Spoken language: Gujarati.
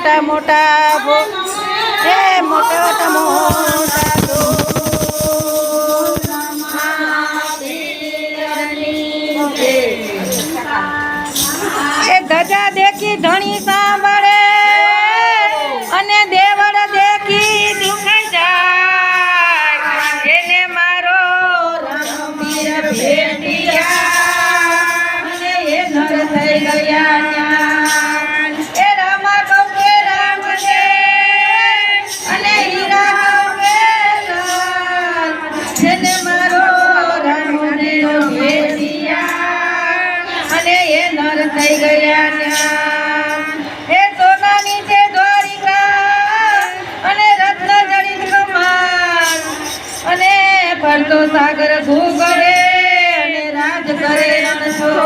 મોટા મોટા હે મોટા મોટા એ ધજા દેખી ધણી સાંભળે અને દેવળ દેખી દુખાઈ જાય એને મારો રણવીર ભેટિયા અને એ નર થઈ ગયા એ રામા કહું કે રામ છે અને હીરા કહું કે એને મારો રણવીર ભેટિયા અને એ નર થઈ ગયા હે સોનાની છે દ્વારિકા અને રત્ન જડિત કમાન અને ફરતો સાગર ભૂગળે અને રાજ કરે રણછોડ